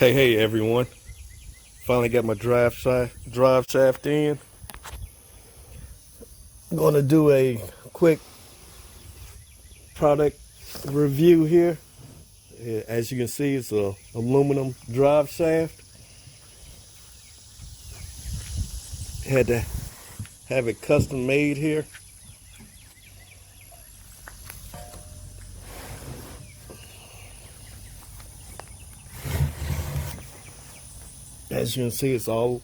Hey everyone. Finally got my drive shaft in. I'm gonna do a quick product review here. As you can see, it's a aluminum drive shaft. Had to have it custom made here. As you can see, it's all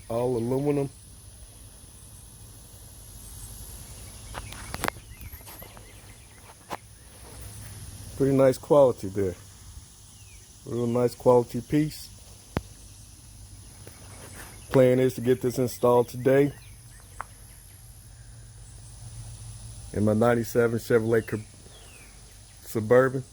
aluminum. Pretty nice quality there. Real nice quality piece. Plan is to get this installed today in my 97 Chevrolet Suburban.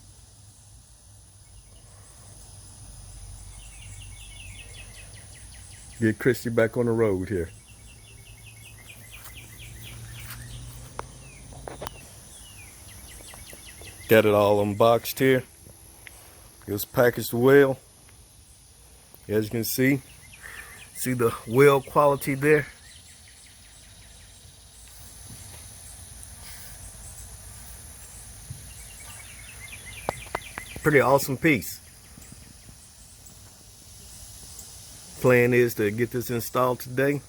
Get Christy back on the road here. Got it all unboxed here. It was packaged well. As you can see the wheel quality there. Pretty awesome piece. Plan is to get this installed today.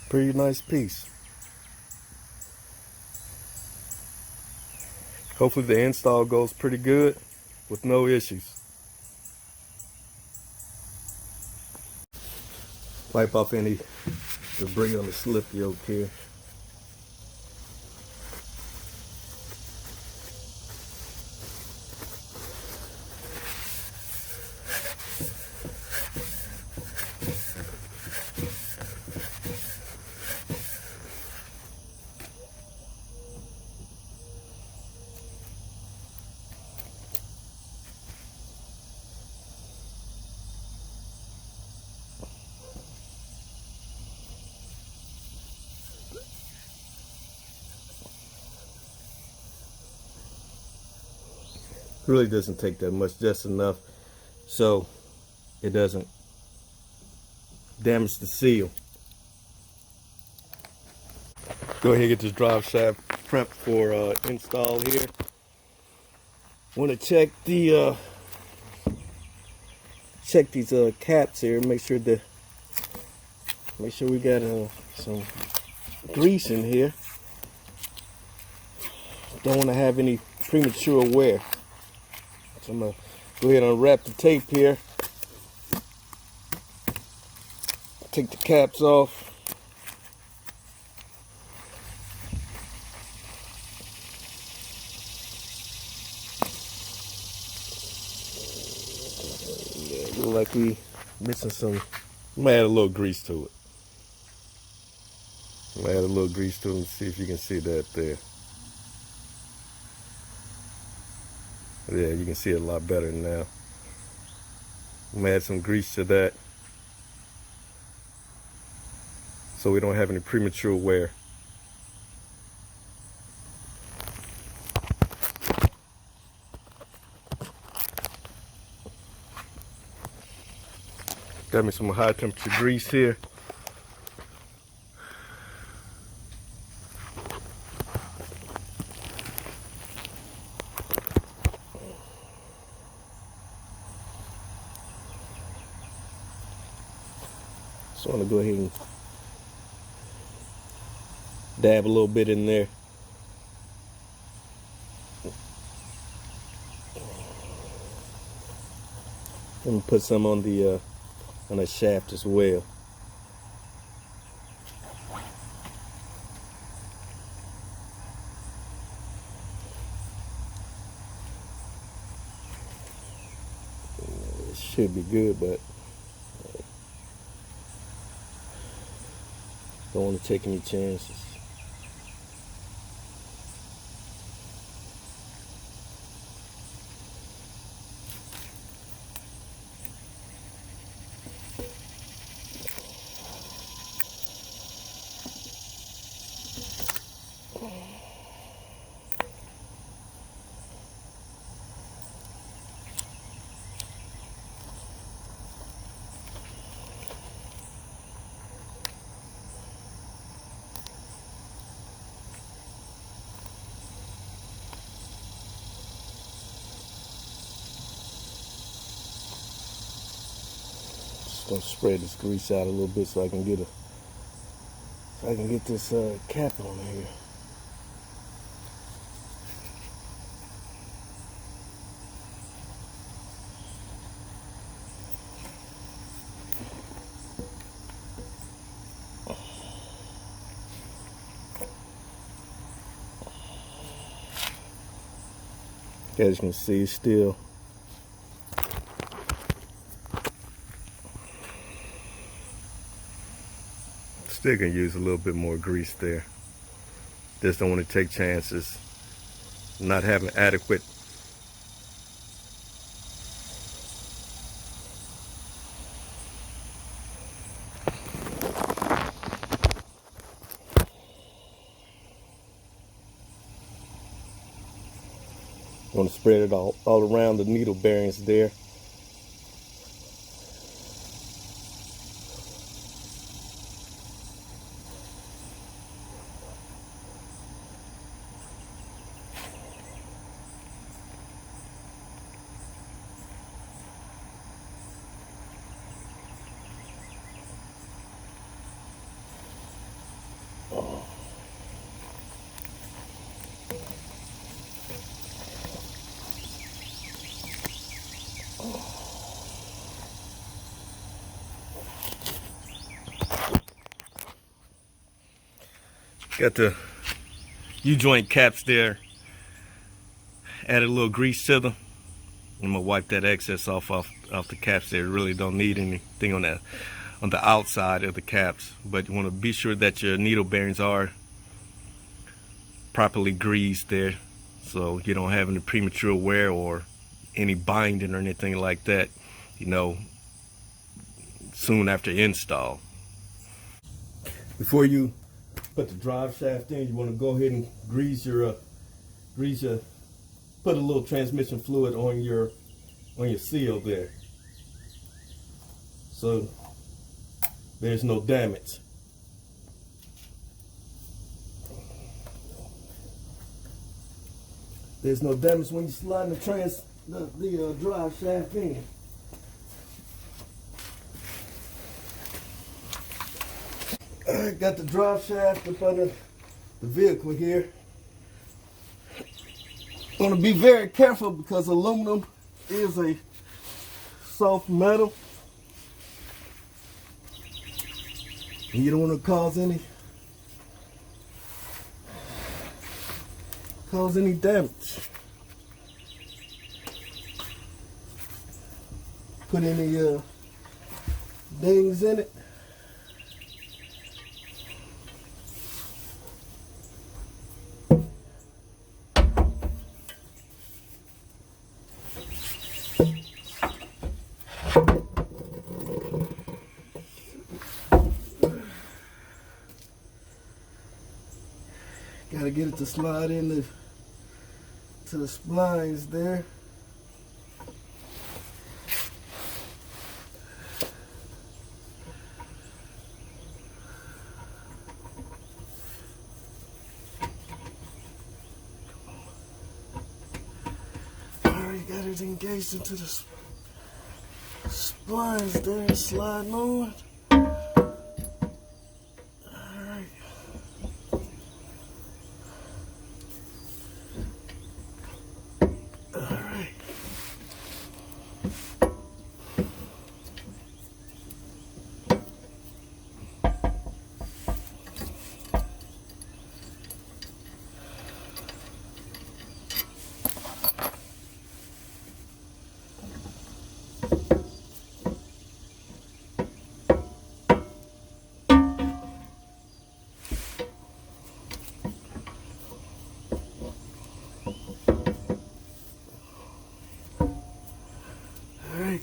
Pretty nice piece. Hopefully the install goes pretty good with no issues. Wipe off any debris on the slip yoke here. Really doesn't take that much, just enough so it doesn't damage the seal. Go ahead and get this drive shaft prepped for install here. Want to check the these caps here. Make sure we got some grease in here. Don't want to have any premature wear. So I'm gonna go ahead and unwrap the tape here. Take the caps off. Yeah, look like we missing some. I'm gonna add a little grease to it. I'm gonna add a little grease to it and see if you can see that there. Yeah, you can see it a lot better now. I'm gonna add some grease to that so we don't have any premature wear. Got me some high temperature grease here. So I'm gonna go ahead and dab a little bit in there. I'm gonna put some on the shaft as well. It should be good, but don't want to take any chances. Gonna spread this grease out a little bit so I can get this cap on here. As you can see, it's still gonna use a little bit more grease there. Just don't want to take chances not having adequate want to spread it all around the needle bearings there. Got the U-joint caps there. Added a little grease to them. I'm gonna wipe that excess off the caps there. Really don't need anything on the outside of the caps, but you want to be sure that your needle bearings are properly greased there, so you don't have any premature wear or any binding or anything like that, you know, soon after install. Before you put the drive shaft in, you want to go ahead and put a little transmission fluid on your seal there, so there's no damage. There's no damage when you slide the drive shaft in. I got the drive shaft up under the vehicle here. Want to be very careful because aluminum is a soft metal, and you don't want to cause any damage. Put any dings in it. Gotta get it to slide into the splines there. Alright, got it engaged into the splines there, sliding on.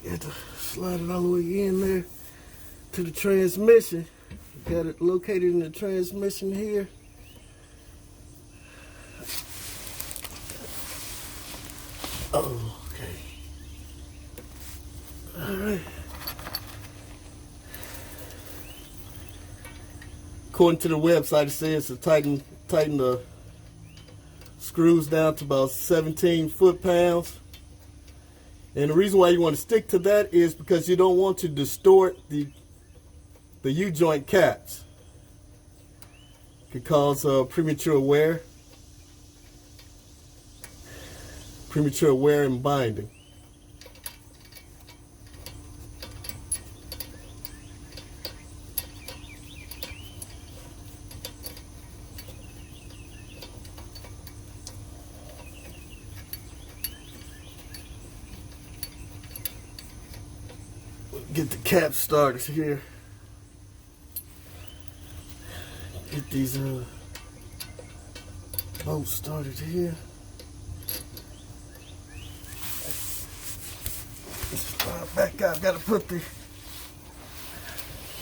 Got to slide it all the way in there to the transmission. Got it located in the transmission here. Oh, okay. All right. According to the website, it says to tighten the screws down to about 17 foot-pounds. And the reason why you want to stick to that is because you don't want to distort the U-joint caps. Could cause premature wear and binding. Get the cap started here. Get these bolts started here. Back out. Got to put the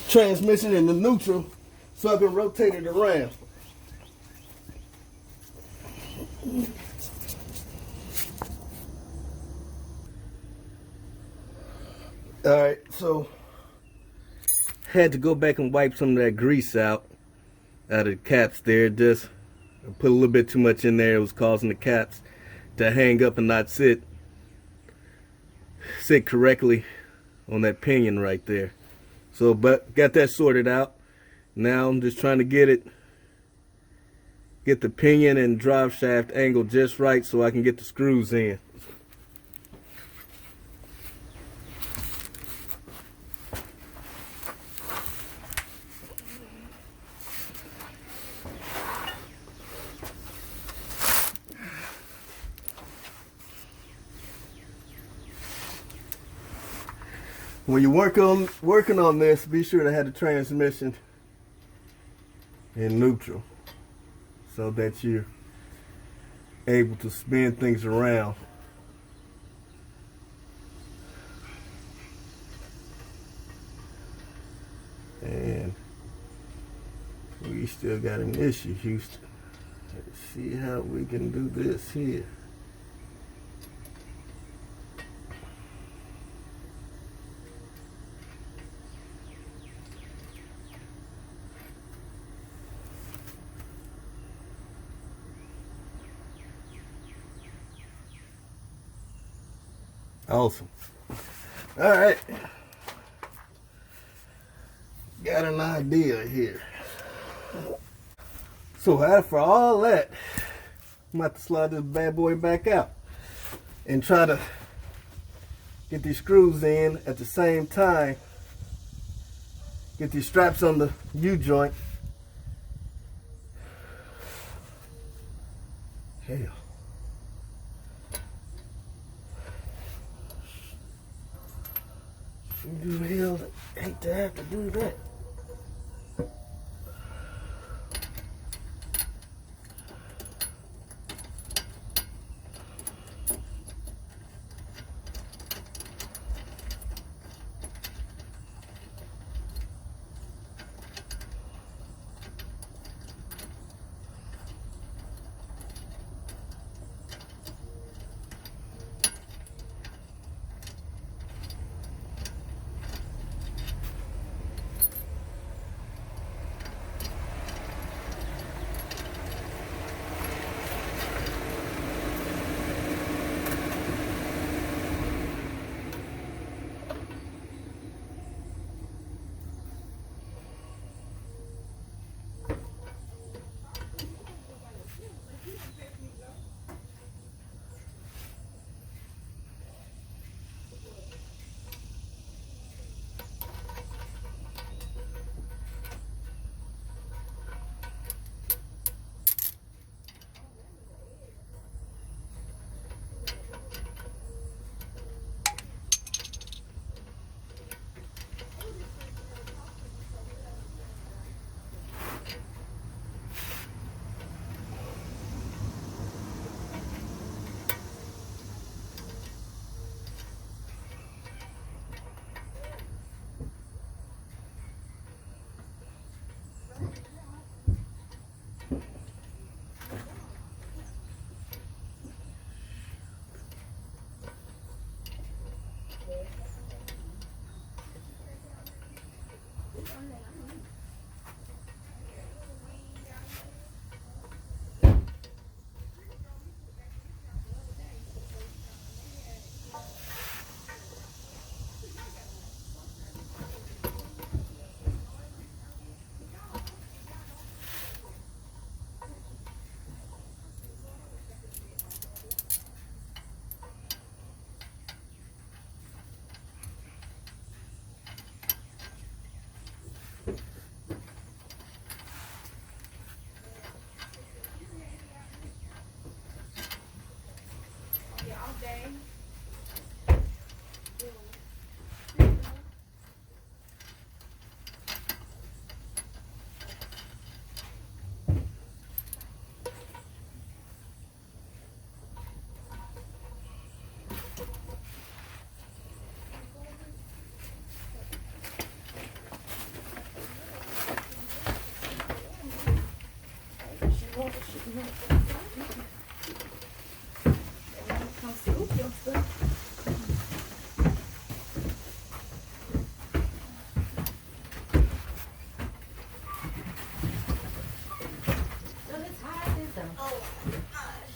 transmission in the neutral so I can rotate it around. Alright, so had to go back and wipe some of that grease out of the caps there. Just put a little bit too much in there. It was causing the caps to hang up and not sit correctly on that pinion right there. So, but got that sorted out. Now I'm just trying to get the pinion and drive shaft angle just right so I can get the screws in. When you're working on this, be sure to have the transmission in neutral so that you're able to spin things around. And we still got an issue, Houston. Let's see how we can do this here. Awesome. All right. Got an idea here. So after all that, I'm about to slide this bad boy back out and try to get these screws in at the same time. Get these straps on the U-joint. Hell. You hell, hate to have to do that. Come scoop your stuff. So let's hide this though. Oh gosh.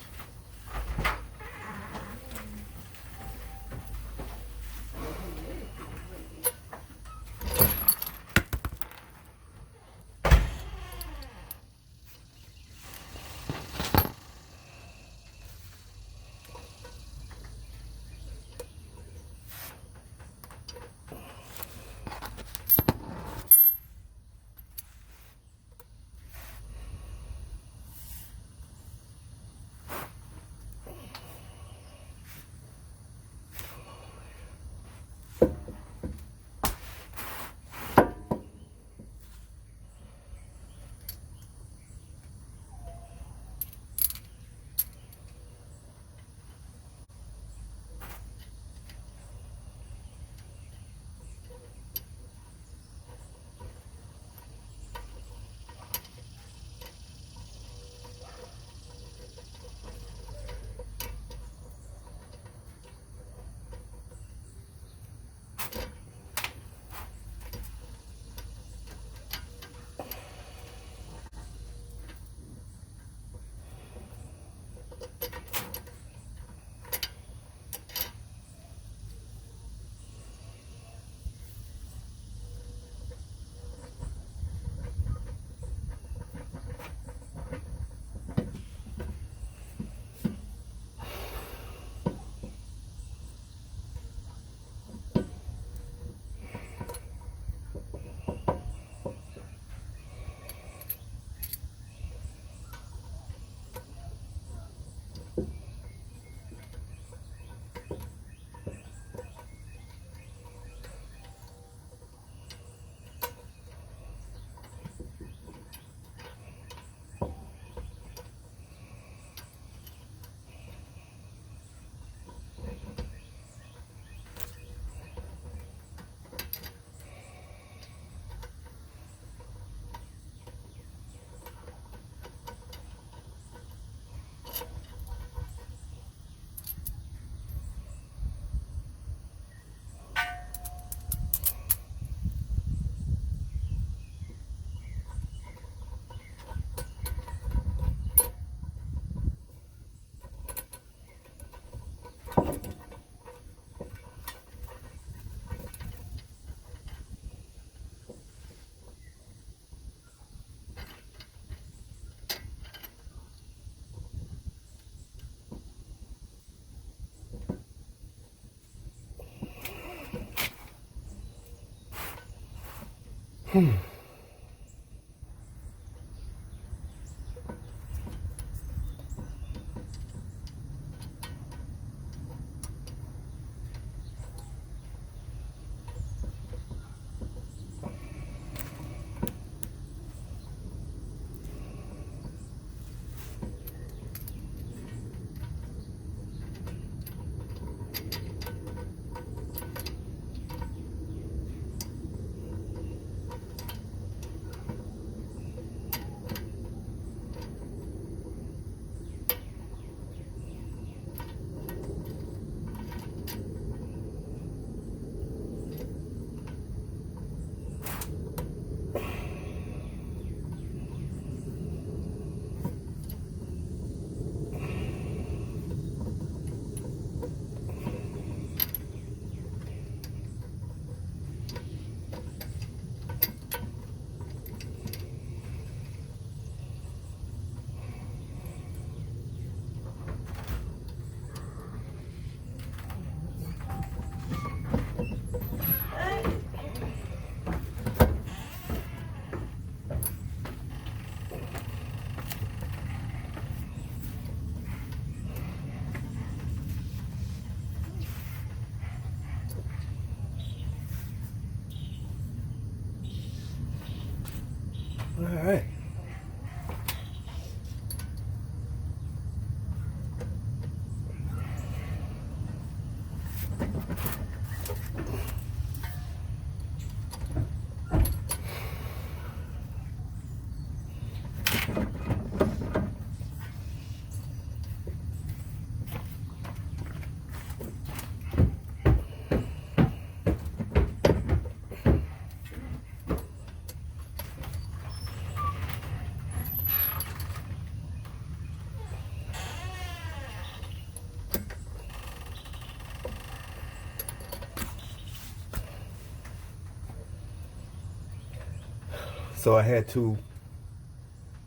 So I had to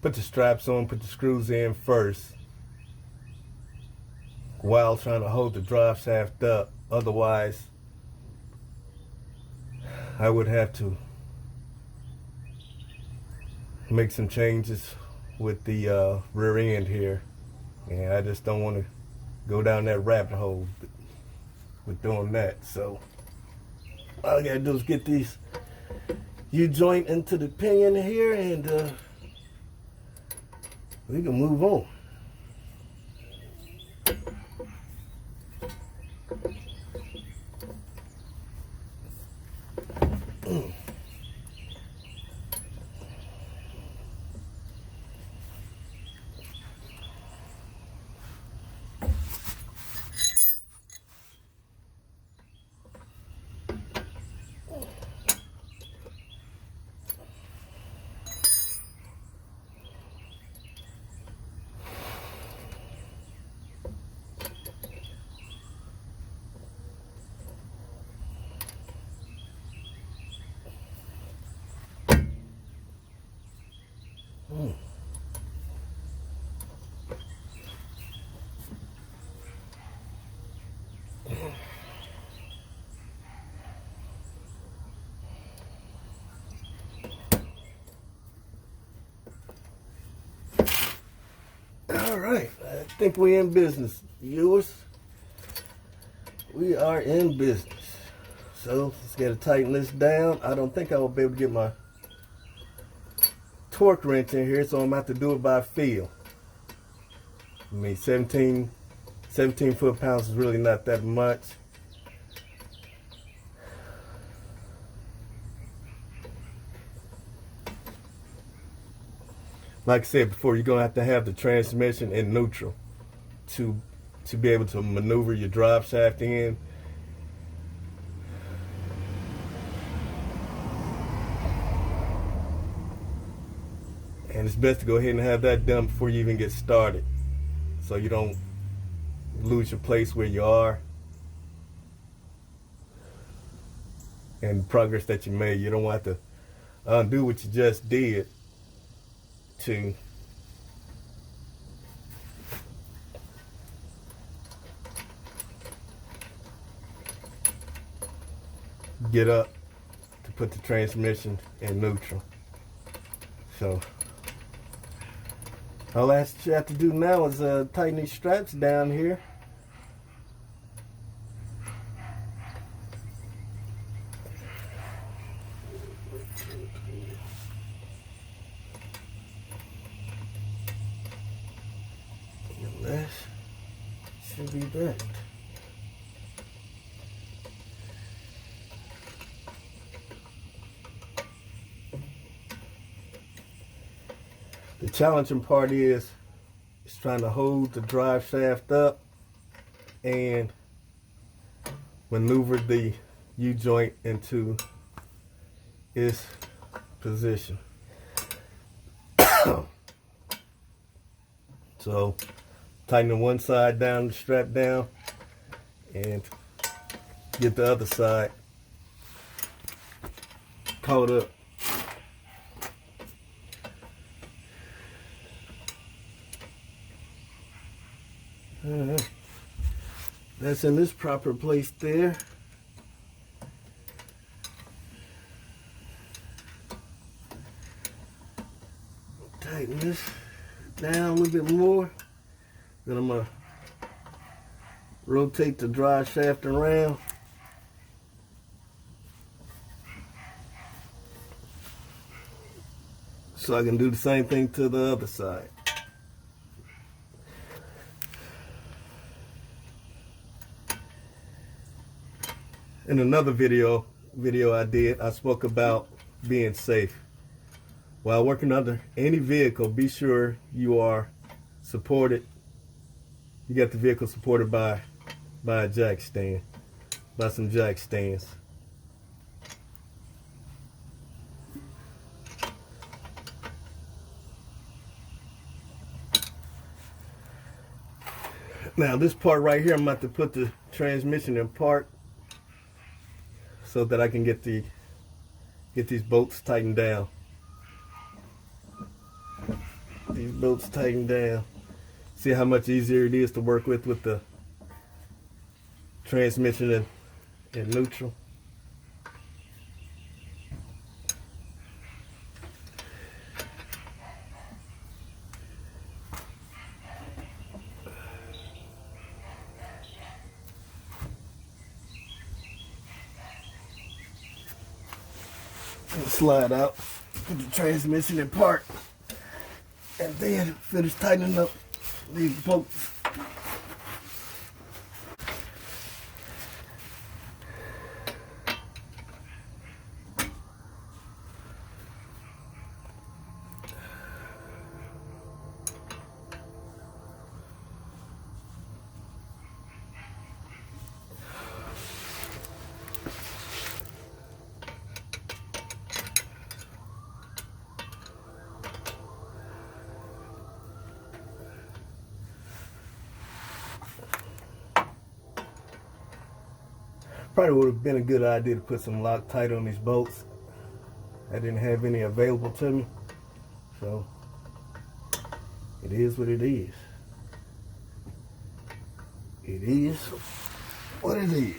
put the straps on, put the screws in first while trying to hold the drive shaft up. Otherwise, I would have to make some changes with the rear end here. And I just don't want to go down that rabbit hole with doing that. So all I gotta do is get these U-joint into the pinion here, and we can move on. All right, I think we're in business, viewers. We are in business. So let's get to tighten this down. I don't think I will be able to get my torque wrench in here, so I'm going to have to do it by feel. I mean, 17 foot-pounds is really not that much. Like I said before, you're going to have the transmission in neutral to be able to maneuver your drive shaft in. And it's best to go ahead and have that done before you even get started, so you don't lose your place where you are and the progress that you made. You don't want to undo what you just did to get up to put the transmission in neutral. So all that you have to do now is tighten these straps down here. And that should be that. The challenging part is trying to hold the drive shaft up and maneuver the U-joint into its position. So tighten one side down, the strap down, and get the other side caught up. That's in this proper place there. Tighten this down a little bit more. Then I'm going to rotate the drive shaft around. So I can do the same thing to the other side. In another video I did, I spoke about being safe. While working under any vehicle, be sure you are supported. You got the vehicle supported by a jack stand, by some jack stands. Now this part right here, I'm about to put the transmission in park so that I can get these bolts tightened down. bolts tightened down. See how much easier it is to work with the transmission and neutral. And slide out, put the transmission in park, and then finish tightening up these bolts. Probably would have been a good idea to put some Loctite on these bolts. I didn't have any available to me, so it is what it is. It is what it is.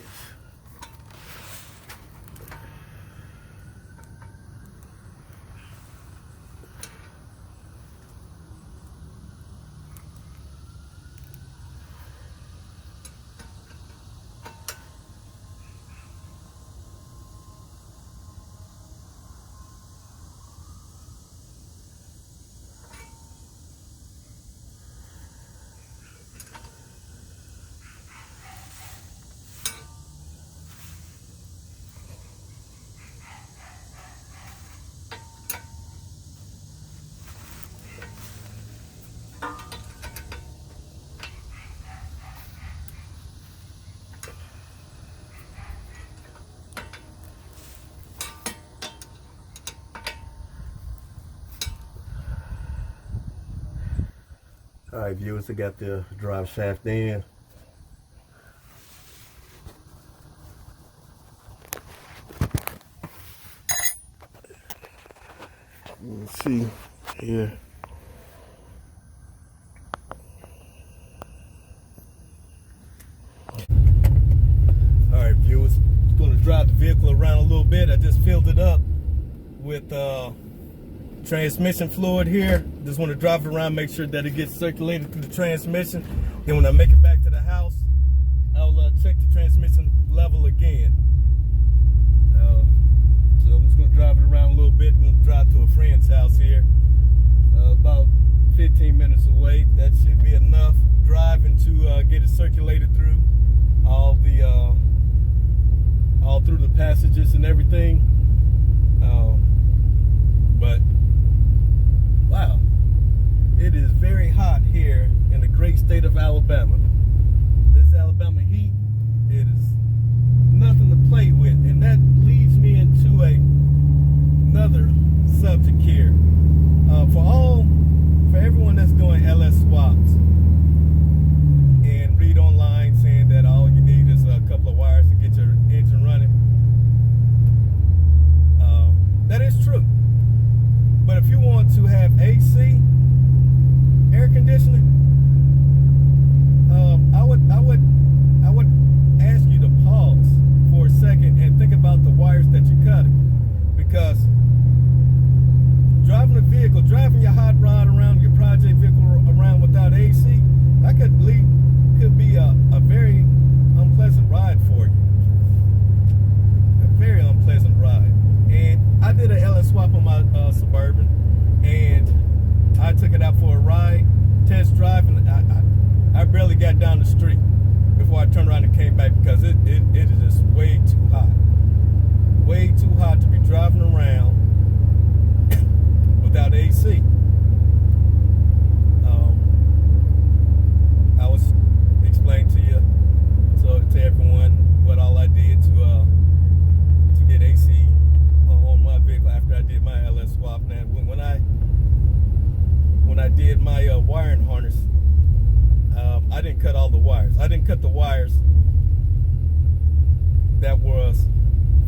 Alright viewers, I got the drive shaft in. Let's see here. Alright viewers, I'm going to drive the vehicle around a little bit. I just filled it up with transmission fluid here. Just want to drive it around, make sure that it gets circulated through the transmission. Then when I make it back to the house, I'll check the transmission level again. So I'm just going to drive it around a little bit. I'm going to drive to a friend's house here, about 15 minutes away. That should be enough driving to get it circulated through all through the passages and everything. But wow, it is very hot here in the great state of Alabama. This Alabama heat, it is nothing to play with, and that leads me into another subject here. For everyone that's doing LS swaps and read online saying that all you need is a couple of wires to get your engine running, that is true. But if you want to have AC, air conditioning, I would ask you to pause for a second and think about the wires that you're cutting, because driving your hot rod around, your project vehicle around without AC, that could be a very unpleasant ride for you. A very unpleasant ride. And I did an LS swap on my Suburban, and I took it out for a ride, test drive, and I barely got down the street before I turned around and came back, because it is just way too hot. Way too hot to be driving around without AC. I was explaining to everyone what all I did to get AC on my vehicle after I did my LS swap. Now, when I did my wiring harness, I didn't cut all the wires. I didn't cut the wires that was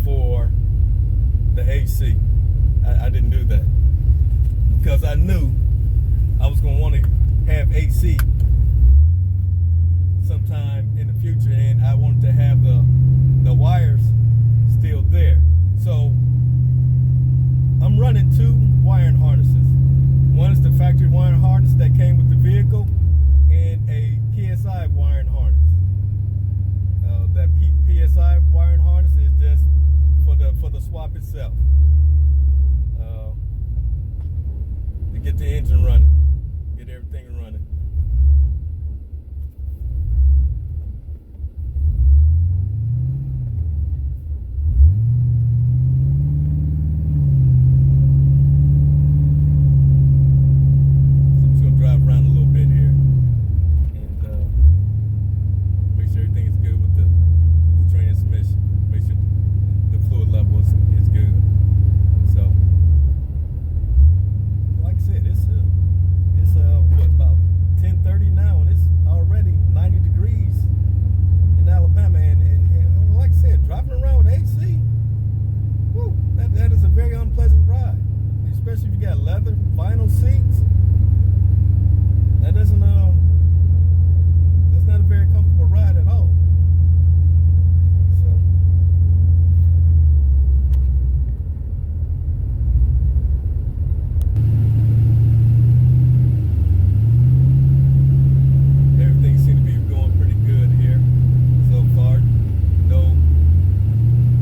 for the AC. I didn't do that, because I knew I was gonna want to have AC sometime in the future, and I wanted to have the wires still there. So I'm running 2 wiring harnesses. One is the factory wiring harness that came with the vehicle, and a PSI wiring harness. That PSI wiring harness is just for the swap itself, to get the engine running, get everything running. Especially if you got leather, vinyl seats. That's not a very comfortable ride at all. So everything seems to be going pretty good here so far. No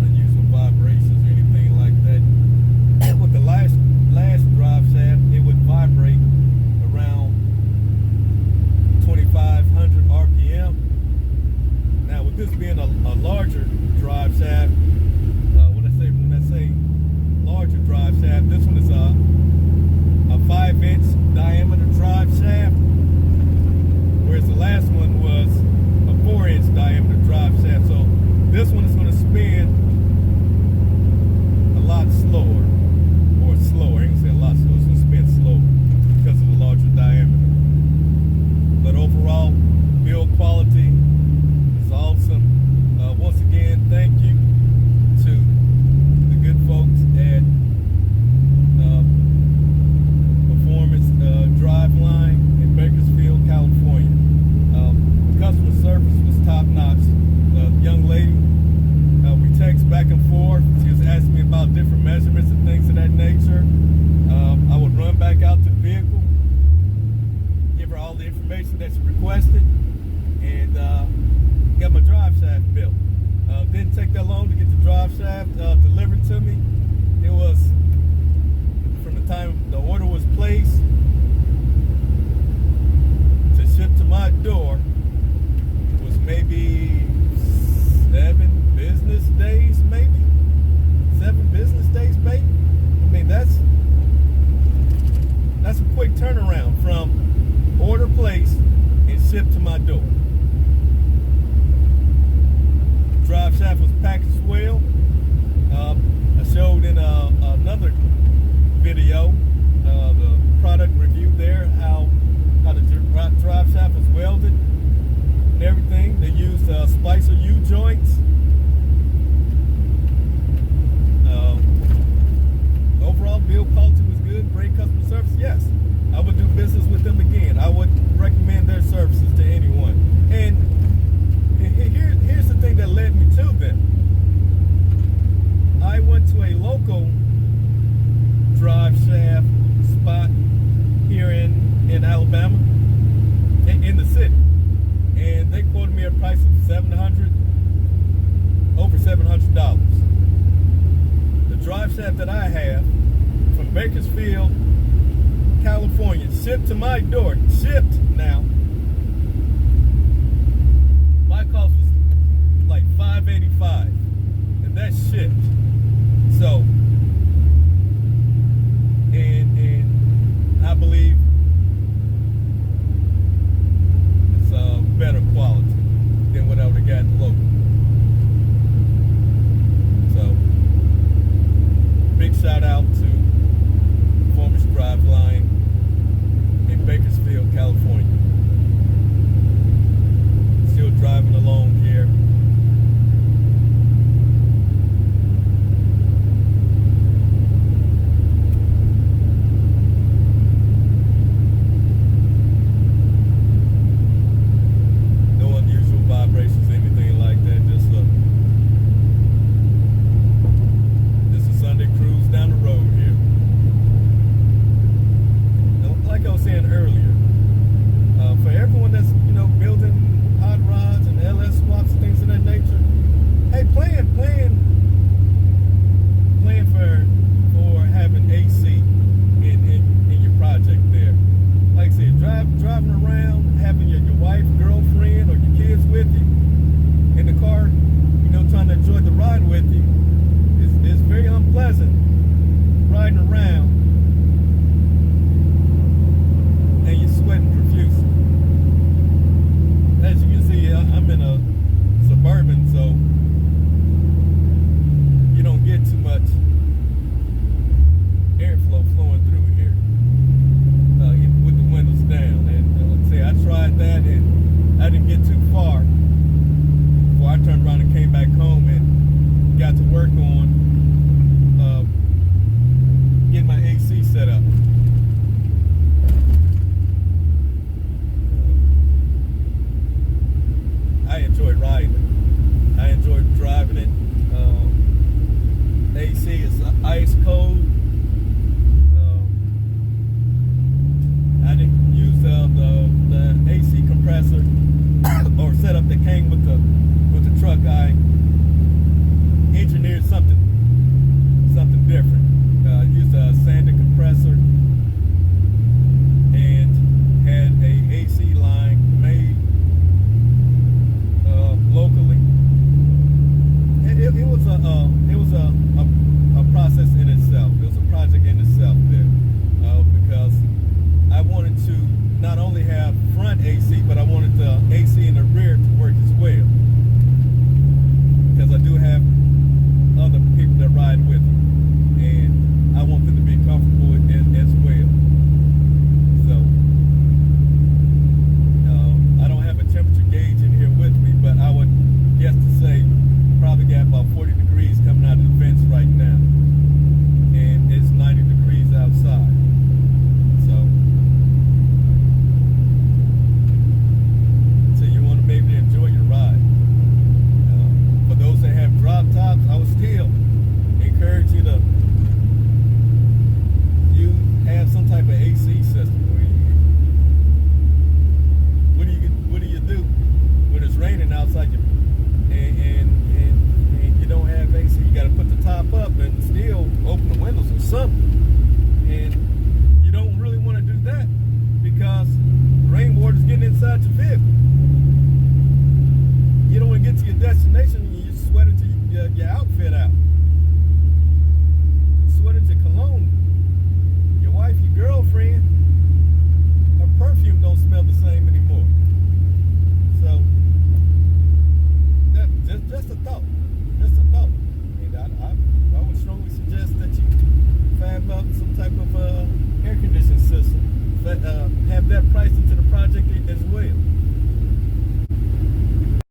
unusual vibrations or anything like that. With the last drive shaft, it would vibrate around 2,500 RPM. Now, with this being a larger drive shaft, when I say larger drive shaft, this one is a 5-inch diameter drive shaft, whereas the last one was a 4-inch diameter drive shaft. So this one is going to spin a lot slower. Slower, I ain't gonna say a lot slower, it's gonna spin slower because of the larger diameter. But overall, build quality is awesome. Once again, thank you to the good folks at Performance Driveline in Bakersfield, California. Customer service was top notch. The young lady, we text back and forth. She was asking me about different measurements and things of that nature. I would run back out to the vehicle, give her all the information that she requested, and got my drive shaft built. Didn't take that long to get the drive shaft delivered to me. It was, from the time the order was placed to ship to my door, was maybe 7 business days, maybe 7 business days, maybe. I mean, that's a quick turnaround from order placed and shipped to my door. Drive shaft was packaged well. I showed in another video, the product review there, how the drive shaft was welded and everything. They used splicer U-joints. Overall build quality was good. Great customer service. Yes, I would do business with them again. I would recommend their services to anyone. And here's the thing that led me to them. I went to a local drive shaft spot here in Alabama, in the city, and they quoted me a price of over $700. The drive shaft that I have from Bakersfield, California, shipped to my door, shipped now. My cost was like $585, and that's shipped. So, and I believe it's better quality than what I would have gotten local. So, big shout out to Performance Driveline in Bakersfield, California. tried that, and I didn't get too far before I turned around and came back home and got to work on getting my AC set up. I enjoyed riding it. I enjoyed driving it. AC is ice cold. I didn't use the AC compressor or setup that came with the truck. I engineered something different. Used a sanded compressor and had a AC line made locally. It was a process in itself. It was a project in itself there, because I wanted to not only have front AC, but I wanted the AC in the rear to work as well, because I do have other people that ride with me, and I want them to be comfortable as well. So I don't have a temperature gauge in here with me, but I would guess to say probably got about 40 degrees coming out of the vents right now, and it's 90 degrees outside. So you want to be able to enjoy your ride. For those that have drop tops, I would still encourage you to have some type of AC system. What do you do when it's raining outside and you don't have AC? You got to put the top up and still open the windows or something. And you don't really want to do that because rainwater's getting inside your vehicle. You don't want to get to your destination and you sweat into your outfit out. Sweat into cologne. Your wife, your girlfriend, her perfume don't smell the same anymore. So, just a thought. Just a thought. And I would strongly suggest that you fab up some type of air conditioning system. Have that priced into the project as well.